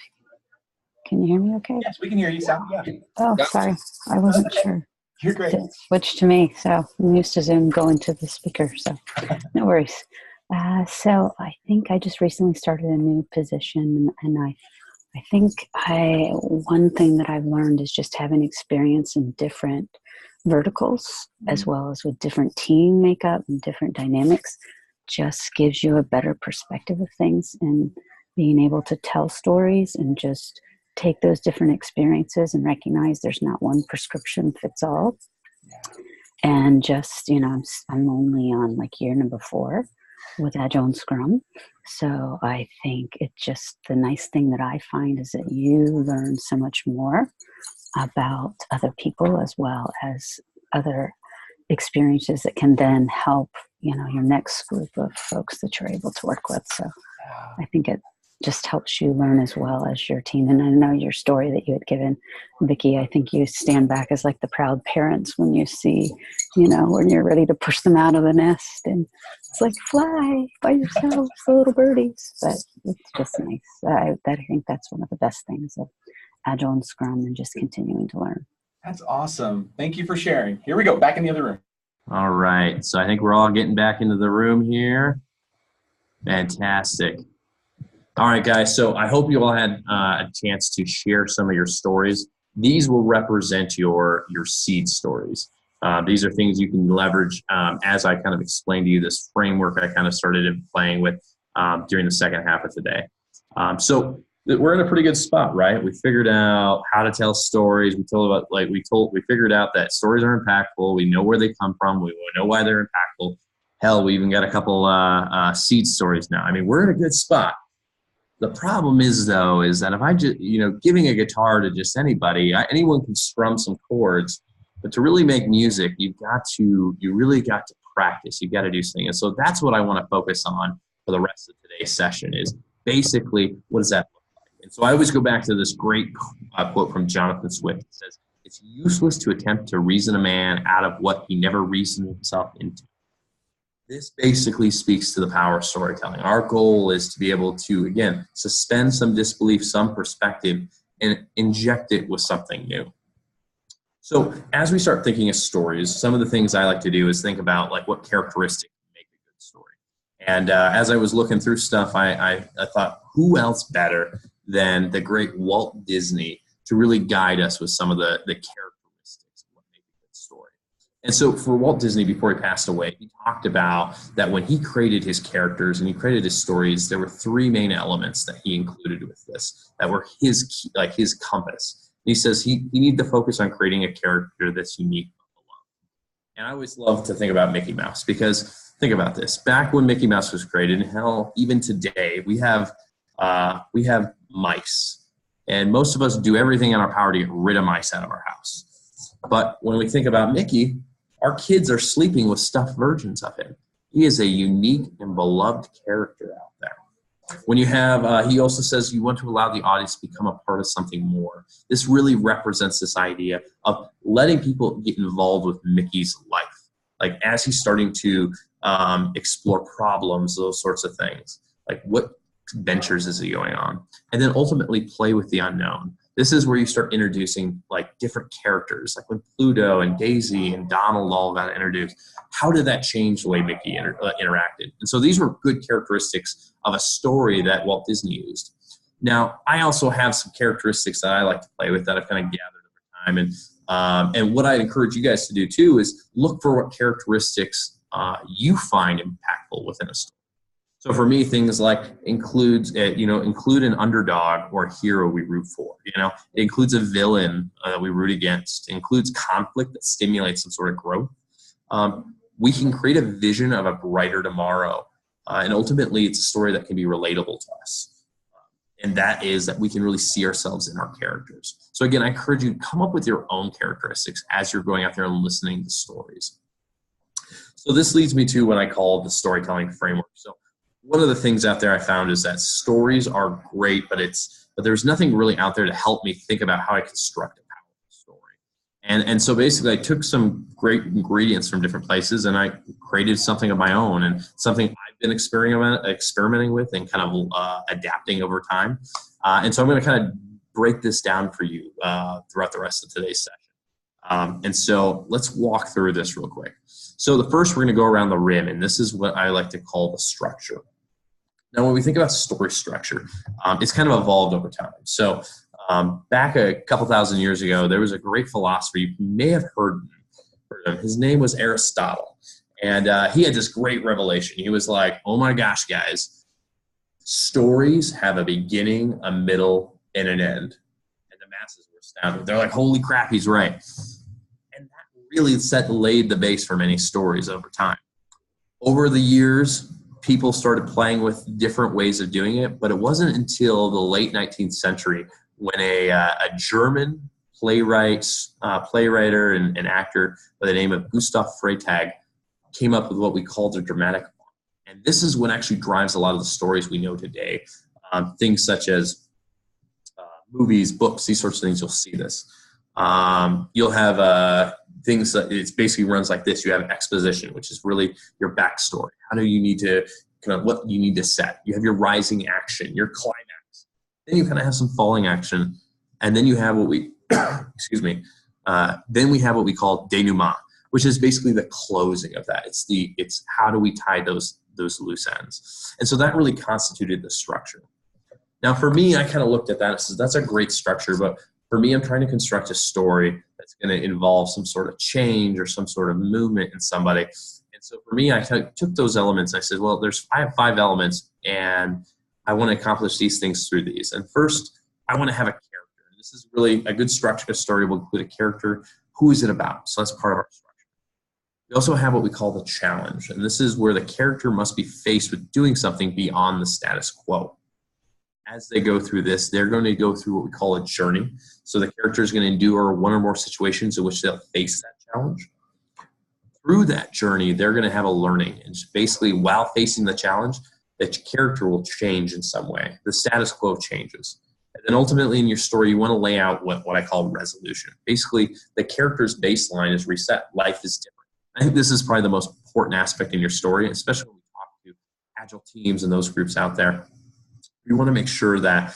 you hear me okay? Yes, we can hear you, Sal. Yeah. Oh, sorry. I wasn't sure. You're great. It switched to me, so I'm used to Zoom going to the speaker, so no worries. So I think I just recently started a new position, and I think one thing that I've learned is just having experience in different verticals, as well as with different team makeup and different dynamics, just gives you a better perspective of things, and being able to tell stories and just take those different experiences and recognize there's not one prescription fits all. And just, I'm only on like year number 4 with Agile and Scrum. So I think it just, the nice thing that I find is that you learn so much more about other people as well as other experiences that can then help, your next group of folks that you're able to work with. So I think it just helps you learn as well as your team. And I know your story that you had given, Vicki, I think you stand back as like the proud parents when you see, when you're ready to push them out of the nest and it's like, fly by yourselves, the little birdies. But it's just nice. I think that's one of the best things of Agile and Scrum, and just continuing to learn. That's awesome. Thank you for sharing. Here we go. Back in the other room. All right. So I think we're all getting back into the room here. Fantastic. All right, guys. So I hope you all had a chance to share some of your stories. These will represent your seed stories. These are things you can leverage as I kind of explained to you this framework I kind of started playing with during the second half of today. So we're in a pretty good spot, right? We figured out how to tell stories. We figured out that stories are impactful. We know where they come from. We know why they're impactful. Hell, we even got a couple seed stories now. I mean, we're in a good spot. The problem is, though, is that if I just, giving a guitar to just anybody, anyone can strum some chords, but to really make music, you really got to practice. You got to do something. And so that's what I want to focus on for the rest of today's session is basically, what does that look like? And so I always go back to this great quote from Jonathan Swift. It says, "It's useless to attempt to reason a man out of what he never reasoned himself into." This basically speaks to the power of storytelling. Our goal is to be able to, again, suspend some disbelief, some perspective, and inject it with something new. So as we start thinking of stories, some of the things I like to do is think about like what characteristics make a good story. And as I was looking through stuff, I thought, who else better than the great Walt Disney to really guide us with some of the characteristics of what makes a good story. And so for Walt Disney, before he passed away, he talked about that when he created his characters and he created his stories, there were 3 main elements that he included with this that were his compass. He says he needed to focus on creating a character that's unique. And I always love to think about Mickey Mouse because think about this. Back when Mickey Mouse was created, and hell, even today, we have mice. And most of us do everything in our power to get rid of mice out of our house. But when we think about Mickey, our kids are sleeping with stuffed versions of him. He is a unique and beloved character out there. When you have, he also says you want to allow the audience to become a part of something more. This really represents this idea of letting people get involved with Mickey's life. Like as he's starting to explore problems, those sorts of things. Like what ventures is he going on? And then ultimately play with the unknown. this is where you start introducing like different characters, like when Pluto and Daisy and Donald all got introduced. How did that change the way Mickey interacted? And so these were good characteristics of a story that Walt Disney used. Now, I also have some characteristics that I like to play with that I've kind of gathered over time. And what I'd encourage you guys to do too is look for what characteristics you find impactful within a story. So for me, things like include an underdog or a hero we root for. It includes a villain that we root against. It includes conflict that stimulates some sort of growth. We can create a vision of a brighter tomorrow. And ultimately, it's a story that can be relatable to us. And that is that we can really see ourselves in our characters. So again, I encourage you to come up with your own characteristics as you're going out there and listening to stories. So this leads me to what I call the storytelling framework. So one of the things out there I found is that stories are great, but there's nothing really out there to help me think about how I construct a powerful story. And so basically I took some great ingredients from different places and I created something of my own and something I've been experimenting with and kind of adapting over time. And so I'm going to kind of break this down for you throughout the rest of today's session. And so let's walk through this real quick. So the first, we're going to go around the rim, and this is what I like to call the structure. Now, when we think about story structure, it's kind of evolved over time. So back a couple thousand years ago, there was a great philosopher. You may have heard him. His name was Aristotle. And he had this great revelation. He was like, oh my gosh, guys, stories have a beginning, a middle, and an end. And the masses were astounded. They're like, holy crap, he's right. And that really laid the base for many stories over time. Over the years, people started playing with different ways of doing it, but it wasn't until the late 19th century when a German playwriter and actor by the name of Gustav Freytag came up with what we call the dramatic form. And this is what actually drives a lot of the stories we know today. Things such as movies, books, these sorts of things, you'll see this. You'll have things that it basically runs like this. You have exposition, which is really your backstory. How do you need to what you need to set? You have your rising action, your climax. Then you kind of have some falling action, and then you have what we then we have what we call denouement, which is basically the closing of that. It's how do we tie those loose ends, and so that really constituted the structure. Now, for me, I kind of looked at that and said that's a great structure, but for me, I'm trying to construct a story that's going to involve some sort of change or some sort of movement in somebody. And so for me, I kind of took those elements. And I said, well, I have 5 elements, and I want to accomplish these things through these. And first, I want to have a character. And this is really a good structure. A story will include a character. Who is it about? So that's part of our structure. We also have what we call the challenge. And this is where the character must be faced with doing something beyond the status quo. As they go through this, they're going to go through what we call a journey. So the character is going to endure one or more situations in which they'll face that challenge. Through that journey, they're going to have a learning. And basically, while facing the challenge, the character will change in some way. The status quo changes. And then ultimately in your story, you want to lay out what I call resolution. Basically, the character's baseline is reset. Life is different. I think this is probably the most important aspect in your story, especially when we talk to agile teams and those groups out there. We want to make sure that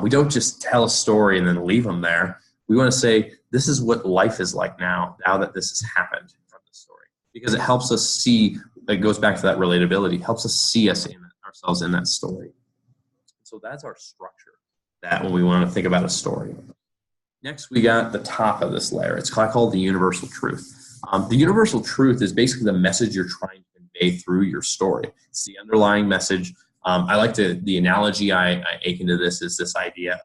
we don't just tell a story and then leave them there. We want to say, this is what life is like now that this has happened from the story. Because it helps us see, it goes back to that relatability, helps us see ourselves in that story. So that's our structure, that when we want to think about a story. Next, we got the top of this layer. It's called the universal truth. The universal truth is basically the message you're trying to convey through your story. It's the underlying message. I like the analogy I ache into this is this idea of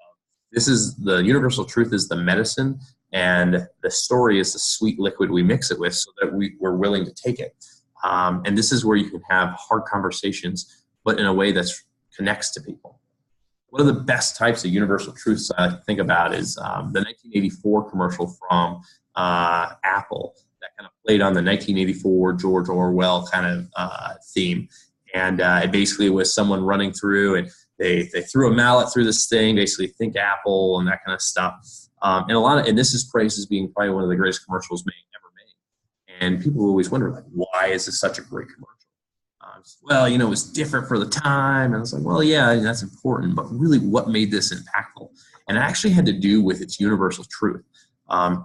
the universal truth is the medicine, and the story is the sweet liquid we mix it with so that we're willing to take it. And this is where you can have hard conversations, but in a way that connects to people. One of the best types of universal truths I think about is the 1984 commercial from Apple that kind of played on the 1984 George Orwell kind of theme. And it basically was someone running through, and they threw a mallet through this thing, basically think Apple and that kind of stuff. And this is praised as being probably one of the greatest commercials ever made. And people always wonder, like, why is this such a great commercial? Well, it was different for the time. And I was like, well, yeah, that's important. But really, what made this impactful? And it actually had to do with its universal truth.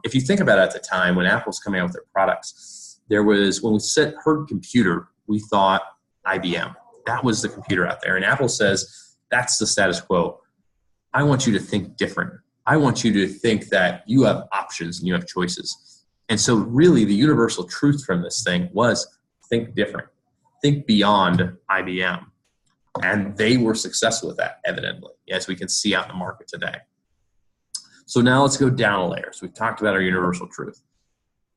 If you think about it, at the time when Apple was coming out with their products, there was, when we heard computer, we thought IBM. That was the computer out there. And Apple says, that's the status quo. I want you to think different. I want you to think that you have options and you have choices. And so really the universal truth from this thing was think different. Think beyond IBM. And they were successful with that, evidently, as we can see out in the market today. So now let's go down a layer. So we've talked about our universal truth.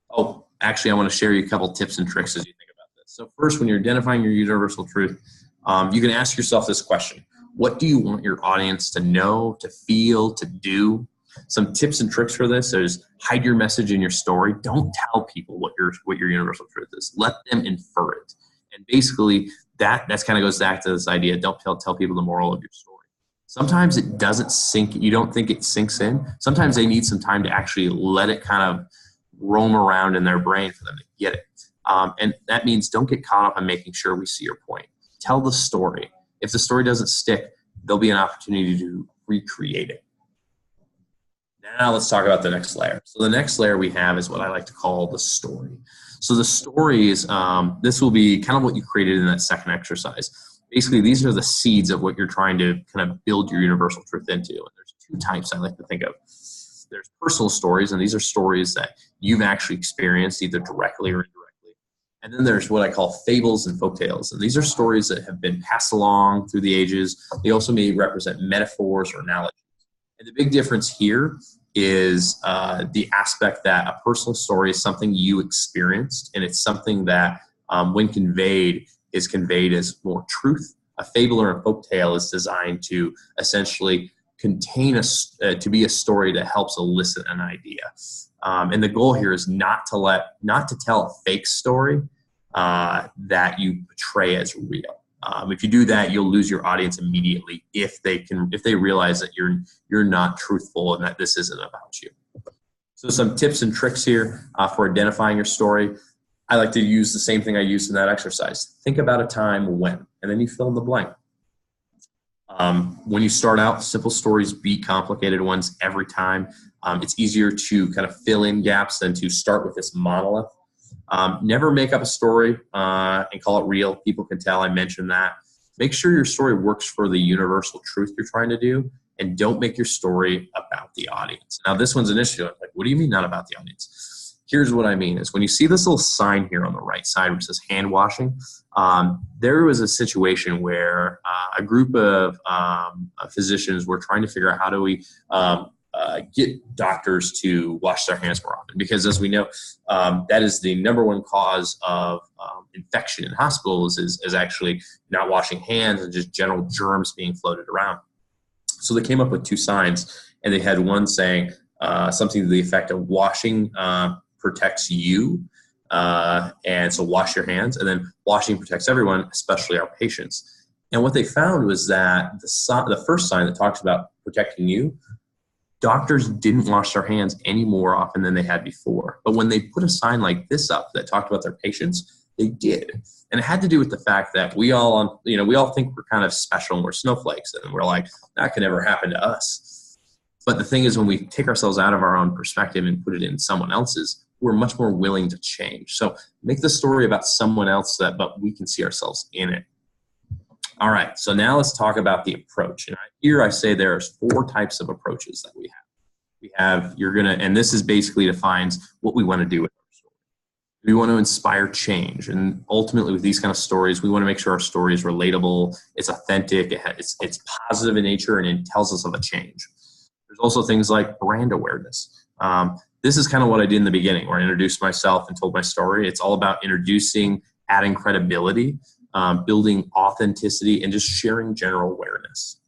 Oh, actually, I want to share you a couple tips and tricks as you think about this. So first, when you're identifying your universal truth, you can ask yourself this question. What do you want your audience to know, to feel, to do? Some tips and tricks for this is hide your message in your story. Don't tell people what your universal truth is. Let them infer it. And basically, that's kind of goes back to this idea, don't tell people the moral of your story. Sometimes it doesn't sink, you don't think it sinks in. Sometimes they need some time to actually let it kind of roam around in their brain for them to get it. And that means don't get caught up on making sure we see your point. Tell the story. If the story doesn't stick, there'll be an opportunity to recreate it. Now let's talk about the next layer. So the next layer we have is what I like to call the story. So the story is, this will be kind of what you created in that second exercise. Basically, these are the seeds of what you're trying to kind of build your universal truth into. And there's two types I like to think of. There's personal stories, and these are stories that you've actually experienced either directly or indirectly. And then there's what I call fables and folktales. And these are stories that have been passed along through the ages. They also may represent metaphors or analogies. And the big difference here is the aspect that a personal story is something you experienced, and it's something that when conveyed is conveyed as more truth. A fable or a folktale is designed to essentially contain to be a story that helps elicit an idea. And the goal here is not to tell a fake story that you portray as real. If you do that, you'll lose your audience immediately if they realize that you're not truthful and that this isn't about you. So some tips and tricks here for identifying your story. I like to use the same thing I used in that exercise. Think about a time when, and then you fill in the blank. When you start out, simple stories beat complicated ones every time. It's easier to kind of fill in gaps than to start with this monolith. Never make up a story and call it real. People can tell I mentioned that. Make sure your story works for the universal truth you're trying to do, and don't make your story about the audience. Now, this one's an issue. Like, what do you mean not about the audience? Here's what I mean is when you see this little sign here on the right side which says hand washing, there was a situation where a group of physicians were trying to figure out how do we get doctors to wash their hands more often, because as we know, that is the number one cause of infection in hospitals is actually not washing hands and just general germs being floated around. So they came up with two signs, and they had one saying something to the effect of washing protects you, and so wash your hands, and then washing protects everyone, especially our patients. And what they found was that the first sign that talks about protecting you, doctors didn't wash their hands any more often than they had before. But when they put a sign like this up that talked about their patients, they did. And it had to do with the fact that we all think we're kind of special and we're snowflakes, and we're like, that could never happen to us. But the thing is, when we take ourselves out of our own perspective and put it in someone else's, we're much more willing to change. So make the story about someone else, but we can see ourselves in it. All right, so now let's talk about the approach. And here I say there's 4 types of approaches that we have. And this is basically defines what we want to do with our story. We want to inspire change. And ultimately with these kind of stories, we want to make sure our story is relatable, it's authentic, it's positive in nature, and it tells us of a change. There's also things like brand awareness. This is kind of what I did in the beginning, where I introduced myself and told my story. It's all about introducing, adding credibility, building authenticity, and just sharing general awareness.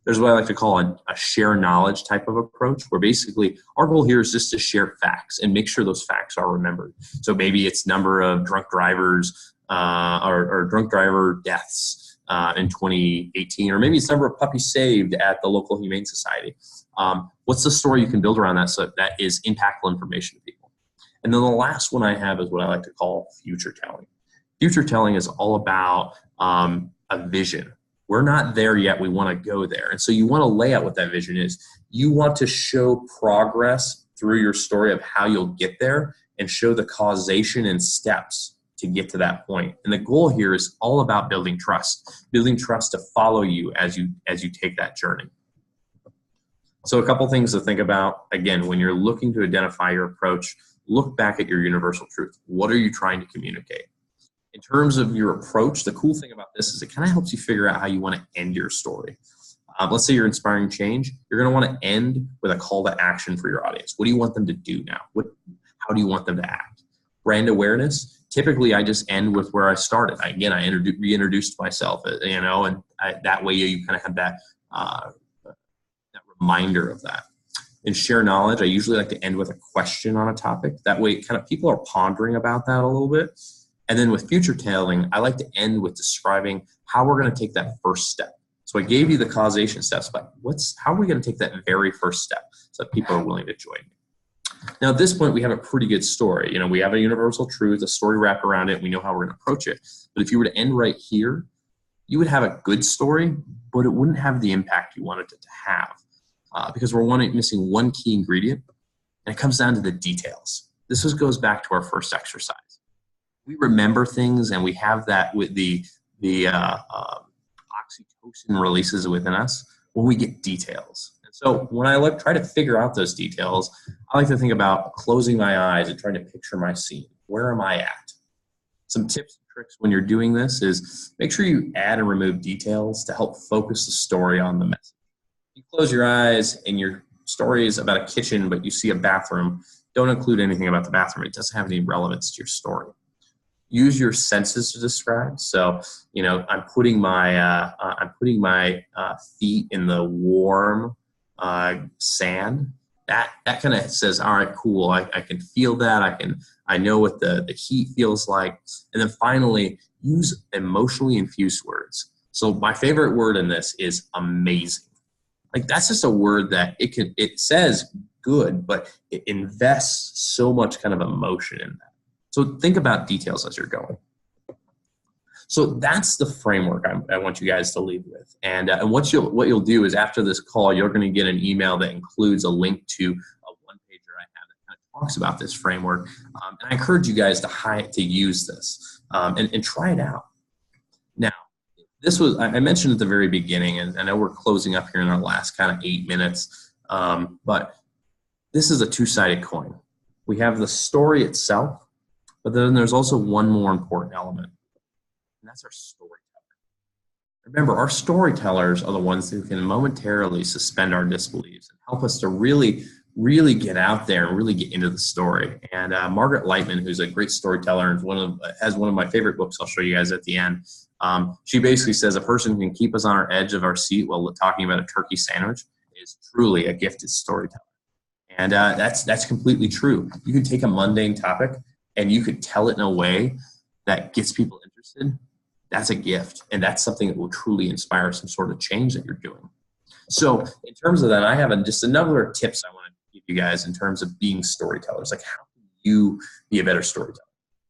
There's what I like to call a share knowledge type of approach, where basically our goal here is just to share facts and make sure those facts are remembered. So maybe it's number of drunk drivers or drunk driver deaths in 2018, or maybe it's number of puppies saved at the local humane society. What's the story you can build around that so that is impactful information to people? And then the last one I have is what I like to call future telling. Future telling is all about a vision. We're not there yet. We want to go there. And so you want to lay out what that vision is. You want to show progress through your story of how you'll get there and show the causation and steps to get to that point. And the goal here is all about building trust to follow you as you take that journey. So a couple things to think about. Again, when you're looking to identify your approach, look back at your universal truth. What are you trying to communicate? In terms of your approach, the cool thing about this is it kind of helps you figure out how you want to end your story. Let's say you're inspiring change. You're going to want to end with a call to action for your audience. What do you want them to do now? How do you want them to act? Brand awareness. Typically, I just end with where I started. I reintroduced myself, and that way you kind of have that reminder of that. In share knowledge, I usually like to end with a question on a topic. That way, kind of people are pondering about that a little bit. And then with future telling, I like to end with describing how we're going to take that first step. So I gave you the causation steps, but how are we going to take that very first step so that people are willing to join me? Now, at this point, we have a pretty good story. We have a universal truth, a story wrapped around it. We know how we're going to approach it. But if you were to end right here, you would have a good story, but it wouldn't have the impact you wanted it to have because we're missing one key ingredient, and it comes down to the details. This goes back to our first exercise. We remember things, and we have that with the oxytocin releases within us when we get details. And so when I try to figure out those details, I like to think about closing my eyes and trying to picture my scene. Where am I at? Some tips and tricks when you're doing this is make sure you add and remove details to help focus the story on the message. You close your eyes and your story is about a kitchen, but you see a bathroom. Don't include anything about the bathroom. It doesn't have any relevance to your story. Use your senses to describe. So, I'm putting my feet in the warm sand. That kind of says, all right, cool. I can feel that. I know what the heat feels like. And then finally, use emotionally infused words. So my favorite word in this is amazing. That's just a word that it says good, but it invests so much kind of emotion in that. So think about details as you're going. So that's the framework I want you guys to leave with. And what you'll do is after this call, you're going to get an email that includes a link to a one-pager I have that kind of talks about this framework. And I encourage you guys to use this and try it out. Now, I mentioned at the very beginning, and I know we're closing up here in our last kind of 8 minutes, but this is a two-sided coin. We have the story itself, but then there's also one more important element, and that's our storyteller. Remember, our storytellers are the ones who can momentarily suspend our disbeliefs and help us to really, really get out there and really get into the story. And Margaret Lightman, who's a great storyteller and has one of my favorite books I'll show you guys at the end, she basically says a person who can keep us on our edge of our seat while talking about a turkey sandwich is truly a gifted storyteller. And that's completely true. You can take a mundane topic and you could tell it in a way that gets people interested. That's a gift, and that's something that will truly inspire some sort of change that you're doing. So in terms of that, I have just a number of tips I want to give you guys in terms of being storytellers. How can you be a better storyteller?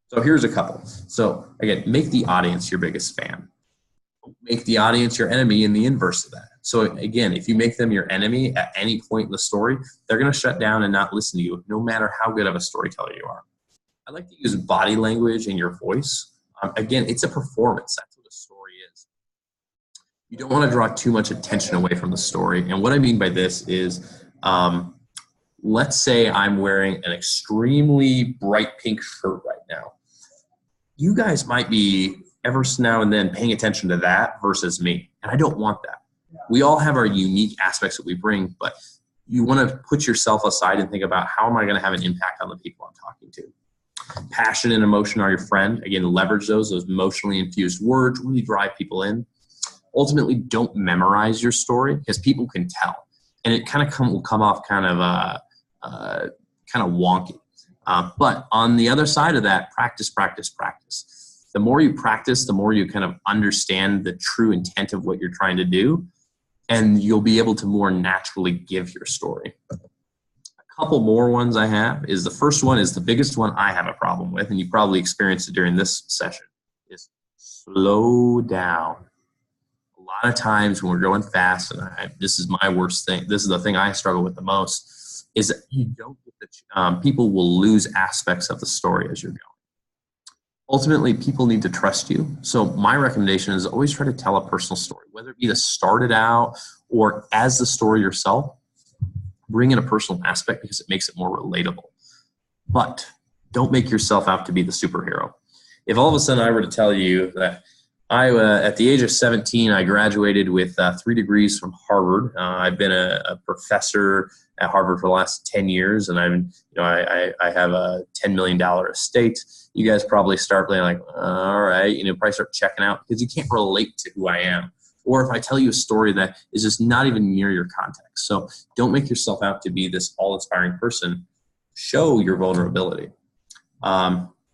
So here's a couple. So again, make the audience your biggest fan. Make the audience your enemy and the inverse of that. So again, if you make them your enemy at any point in the story, they're going to shut down and not listen to you, no matter how good of a storyteller you are. I like to use body language in your voice. Again, it's a performance. That's what a story is. You don't want to draw too much attention away from the story. And what I mean by this is, let's say I'm wearing an extremely bright pink shirt right now. You guys might be ever now and then paying attention to that versus me. And I don't want that. We all have our unique aspects that we bring, but you want to put yourself aside and think about how am I going to have an impact on the people I'm talking to. Passion and emotion are your friend. Again, leverage those emotionally infused words, really drive people in. Ultimately, don't memorize your story because people can tell. And it kind of will come off kind of wonky. But on the other side of that, practice. The more you practice, the more you kind of understand the true intent of what you're trying to do, and you'll be able to more naturally give your story. Couple more ones I have is the first one is the biggest one I have a problem with, and you probably experienced it during this session, is slow down. A lot of times when we're going fast, and this is my worst thing, this is the thing I struggle with the most, is that you don't get people will lose aspects of the story as you're going. Ultimately, people need to trust you. So my recommendation is always try to tell a personal story, whether it be to start it out or as the story yourself. Bring in a personal aspect because it makes it more relatable. But don't make yourself out to be the superhero. If all of a sudden I were to tell you that at the age of 17, I graduated with 3 degrees from Harvard. I've been a professor at Harvard for the last 10 years, and I have a $10 million estate. You guys probably start being like, all right, probably start checking out because you can't relate to who I am. Or if I tell you a story that is just not even near your context. So don't make yourself out to be this all-inspiring person. Show your vulnerability.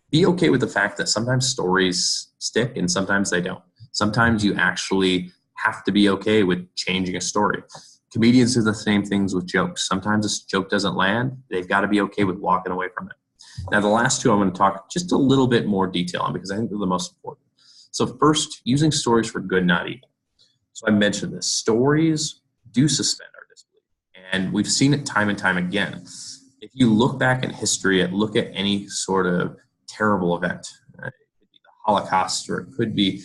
Be okay with the fact that sometimes stories stick and sometimes they don't. Sometimes you actually have to be okay with changing a story. Comedians do the same things with jokes. Sometimes a joke doesn't land. They've got to be okay with walking away from it. Now, the last two I'm going to talk just a little bit more detail on because I think they're the most important. So first, using stories for good, not evil. So I mentioned this. Stories do suspend our disbelief. And we've seen it time and time again. If you look back in history and look at any sort of terrible event, it could be the Holocaust, or it could be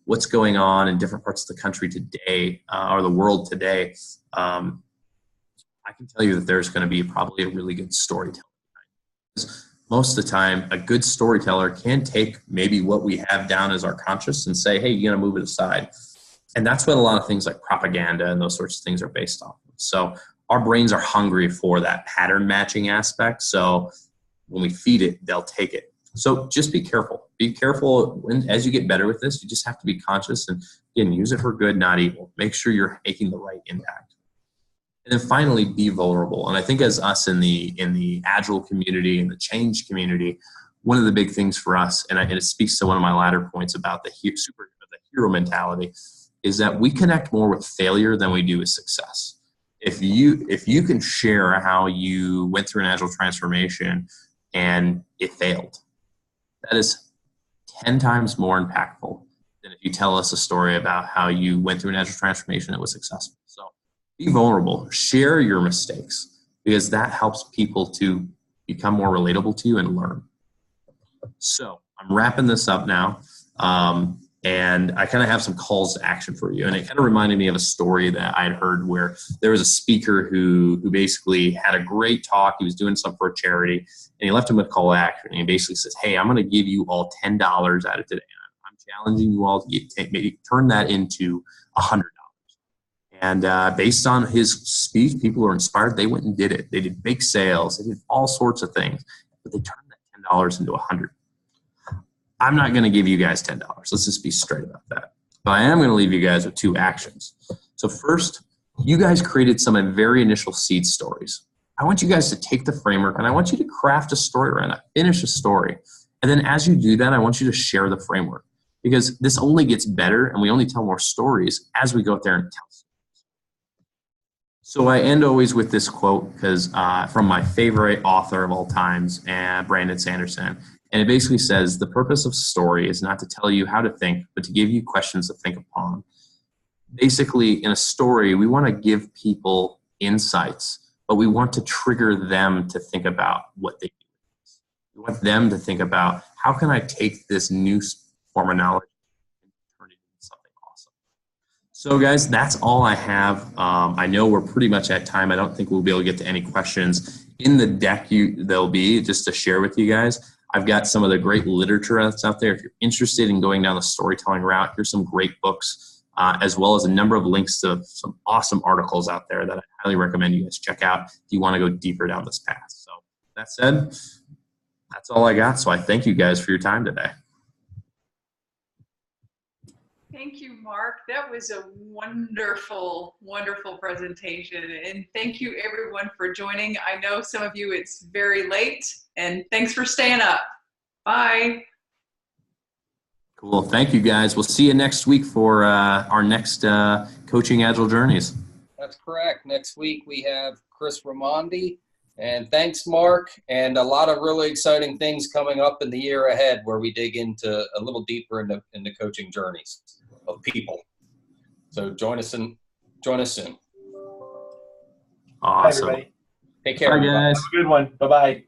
what's going on in different parts of the country today or the world today, I can tell you that there's going to be probably a really good storyteller. Most of the time, a good storyteller can take maybe what we have down as our conscious and say, hey, you got to move it aside. And that's what a lot of things like propaganda and those sorts of things are based off of. So our brains are hungry for that pattern matching aspect. So when we feed it, they'll take it. So just be careful. Be careful as you get better with this. You just have to be conscious and again, use it for good, not evil. Make sure you're making the right impact. And then finally, be vulnerable. And I think as us in the Agile community and the change community, one of the big things for us, and it speaks to one of my latter points about the hero mentality, is that we connect more with failure than we do with success. If you can share how you went through an Agile transformation and it failed, that is 10 times more impactful than if you tell us a story about how you went through an Agile transformation and it was successful. So be vulnerable, share your mistakes, because that helps people to become more relatable to you and learn. So I'm wrapping this up now. And I kind of have some calls to action for you. And it kind of reminded me of a story that I had heard where there was a speaker who basically had a great talk. He was doing something for a charity, and he left him with a call to action. And he basically says, hey, I'm going to give you all $10 out of today. I'm challenging you all to maybe turn that into $100. And based on his speech, people were inspired. They went and did it. They did big sales. They did all sorts of things. But they turned that $10 into $100. I'm not going to give you guys $10. Let's just be straight about that. But I am going to leave you guys with 2 actions. So first, you guys created some very initial seed stories. I want you guys to take the framework and I want you to craft a story around it, finish a story. And then as you do that, I want you to share the framework, because this only gets better and we only tell more stories as we go out there and tell stories. So I end always with this quote because from my favorite author of all times, Brandon Sanderson. And it basically says, the purpose of story is not to tell you how to think, but to give you questions to think upon. Basically, in a story, we want to give people insights, but we want to trigger them to think about what they do. We want them to think about, how can I take this new form of knowledge and turn it into something awesome? So guys, that's all I have. I know we're pretty much at time. I don't think we'll be able to get to any questions. In the deck, there'll be, just to share with you guys, I've got some of the great literature that's out there. If you're interested in going down the storytelling route, here's some great books, as well as a number of links to some awesome articles out there that I highly recommend you guys check out if you want to go deeper down this path. So that said, that's all I got. So I thank you guys for your time today. Thank you, Mark. That was a wonderful, wonderful presentation. And thank you, everyone, for joining. I know some of you, it's very late, and thanks for staying up. Bye. Cool. Thank you, guys. We'll see you next week for our next Coaching Agile Journeys. That's correct. Next week we have Chris Ramondi. And thanks, Mark. And a lot of really exciting things coming up in the year ahead where we dig into a little deeper into coaching journeys of people. So join us soon. Bye, Awesome. everybody. Take care. Bye, everybody. guys. Have a good one. Bye-bye.